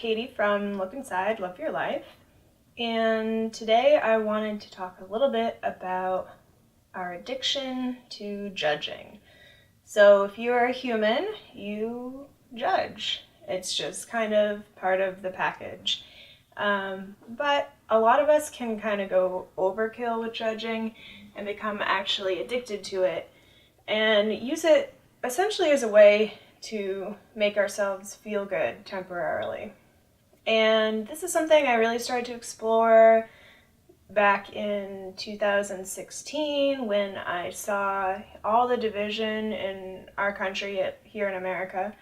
Katie from Look Inside, Love Your Life, and today I wanted to talk a little bit about our addiction to judging. So if you are a human, you judge. It's just kind of part of the package. But a lot of us can kind of go overkill with judging and become actually addicted to it and use it essentially as a way to make ourselves feel good temporarily. And this is something I really started to explore back in 2016 when I saw all the division in our country here in America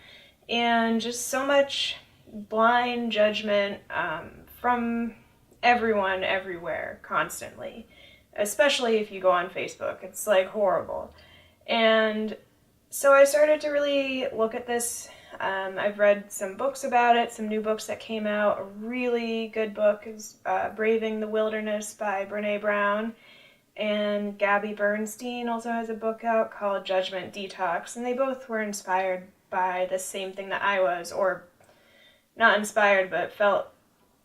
and just so much blind judgment from everyone everywhere constantly, especially if you go on Facebook. It's like horrible. And so I started to really look at this. I've read some books about it, some new books that came out. A really good book is Braving the Wilderness by Brene Brown. And Gabby Bernstein also has a book out called Judgment Detox. And they both were inspired by the same thing that I was, or not inspired, but felt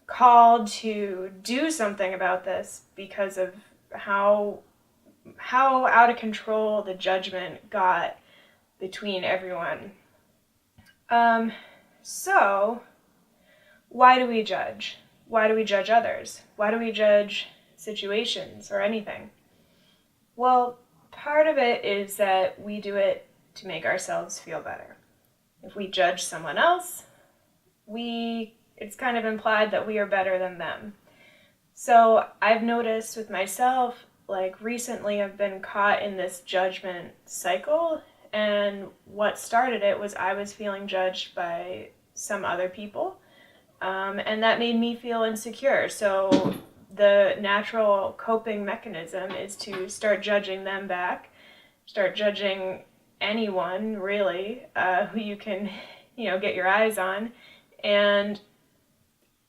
called to do something about this because of how out of control the judgment got between everyone. So why do we judge? Why do we judge others? Why do we judge situations or anything? Well, part of it is that we do it to make ourselves feel better. If we judge someone else, it's kind of implied that we are better than them. So I've noticed with myself, like recently I've been caught in this judgment cycle, and what started it was I was feeling judged by some other people, and that made me feel insecure. So the natural coping mechanism is to start judging them back, start judging anyone really who you can, get your eyes on.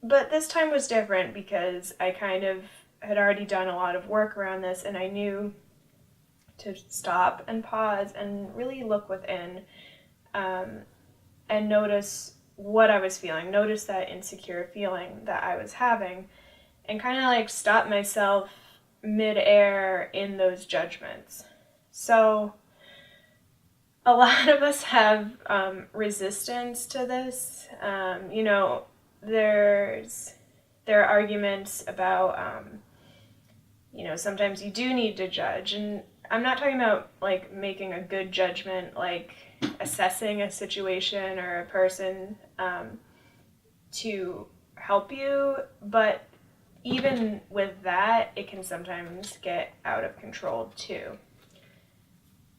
But this time was different because I kind of had already done a lot of work around this, and I knew to stop and pause and really look within and notice what I was feeling, notice that insecure feeling that I was having, and kind of like stop myself mid-air in those judgments. So a lot of us have resistance to this. There are arguments about, sometimes you do need to judge. And I'm not talking about like making a good judgment, like assessing a situation or a person to help you. But even with that, it can sometimes get out of control too.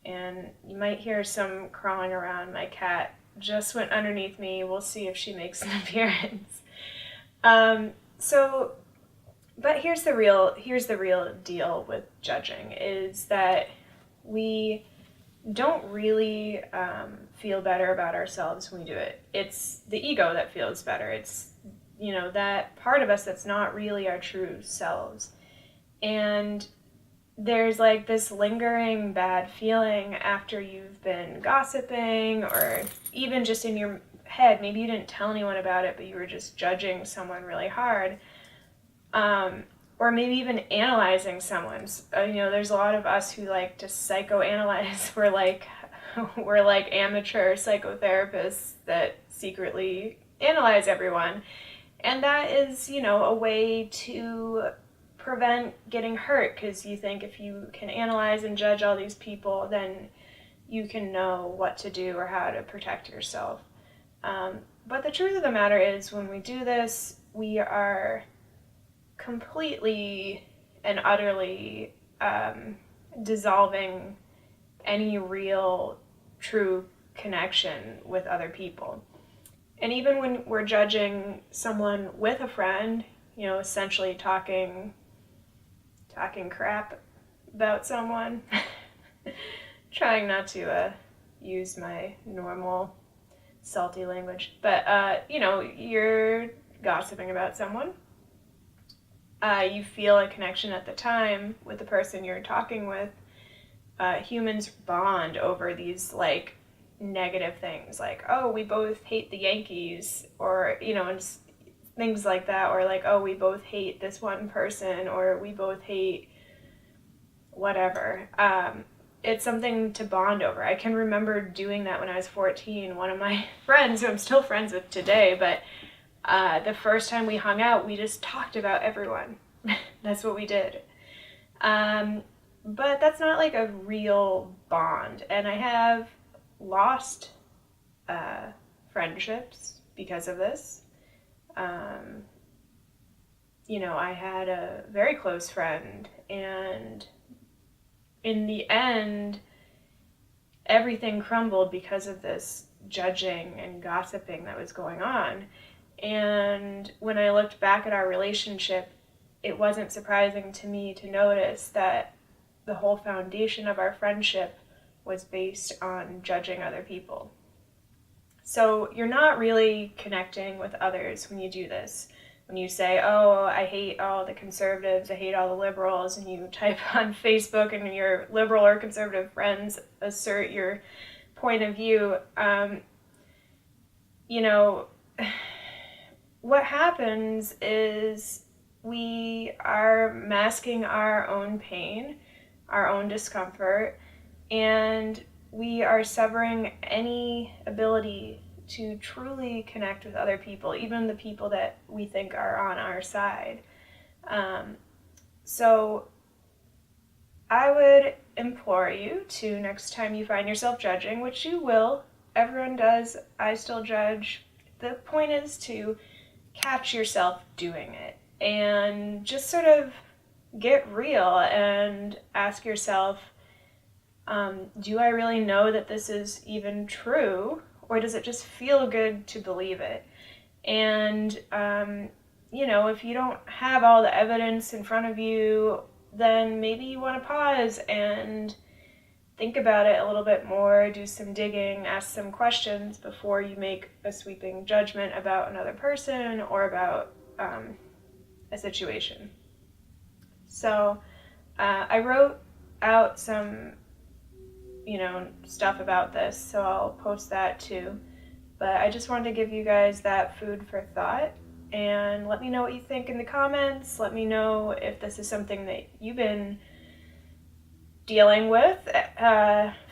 And you might hear some crawling around. My cat just went underneath me. We'll see if she makes an appearance. But here's the real deal with judging is that we don't really feel better about ourselves when we do it. It's the ego that feels better. It's, that part of us that's not really our true selves. And there's like this lingering bad feeling after you've been gossiping, or even just in your head, maybe you didn't tell anyone about it, but you were just judging someone really hard. Or maybe even analyzing someone's. There's a lot of us who like to psychoanalyze. We're like amateur psychotherapists that secretly analyze everyone. And that is, a way to prevent getting hurt, because you think if you can analyze and judge all these people, then you can know what to do or how to protect yourself. But the truth of the matter is, when we do this, we are completely and utterly dissolving any real, true connection with other people. And even when we're judging someone with a friend, essentially talking crap about someone, trying not to use my normal salty language, but you're gossiping about someone. You feel a connection at the time with the person you're talking with. Humans bond over these negative things, like, oh, we both hate the Yankees, or things like that, or like, oh, we both hate this one person, or we both hate whatever. It's something to bond over. I can remember doing that when I was 14. One of my friends, who I'm still friends with today, but the first time we hung out, we just talked about everyone. That's what we did. But that's not like a real bond. And I have lost friendships because of this. I had a very close friend, and in the end, everything crumbled because of this judging and gossiping that was going on. And when I looked back at our relationship, it wasn't surprising to me to notice that the whole foundation of our friendship was based on judging other people. So you're not really connecting with others when you do this. When you say, oh, I hate all the conservatives, I hate all the liberals, and you type on Facebook and your liberal or conservative friends assert your point of view, what happens is we are masking our own pain, our own discomfort, and we are severing any ability to truly connect with other people, even the people that we think are on our side. So I would implore you to, next time you find yourself judging, which you will, everyone does, I still judge, the point is to catch yourself doing it and just sort of get real and ask yourself, do I really know that this is even true, or does it just feel good to believe it? And, if you don't have all the evidence in front of you, then maybe you want to pause and think about it a little bit more, do some digging, ask some questions before you make a sweeping judgment about another person or about a situation. So I wrote out some stuff about this, so I'll post that too. But I just wanted to give you guys that food for thought, and let me know what you think in the comments. Let me know if this is something that you've been dealing with,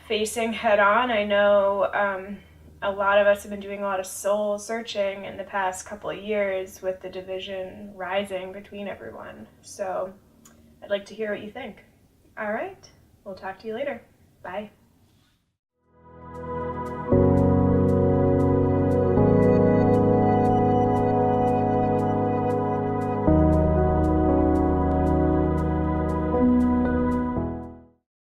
facing head on. I know a lot of us have been doing a lot of soul searching in the past couple of years with the division rising between everyone. So I'd like to hear what you think. All right, we'll talk to you later. Bye.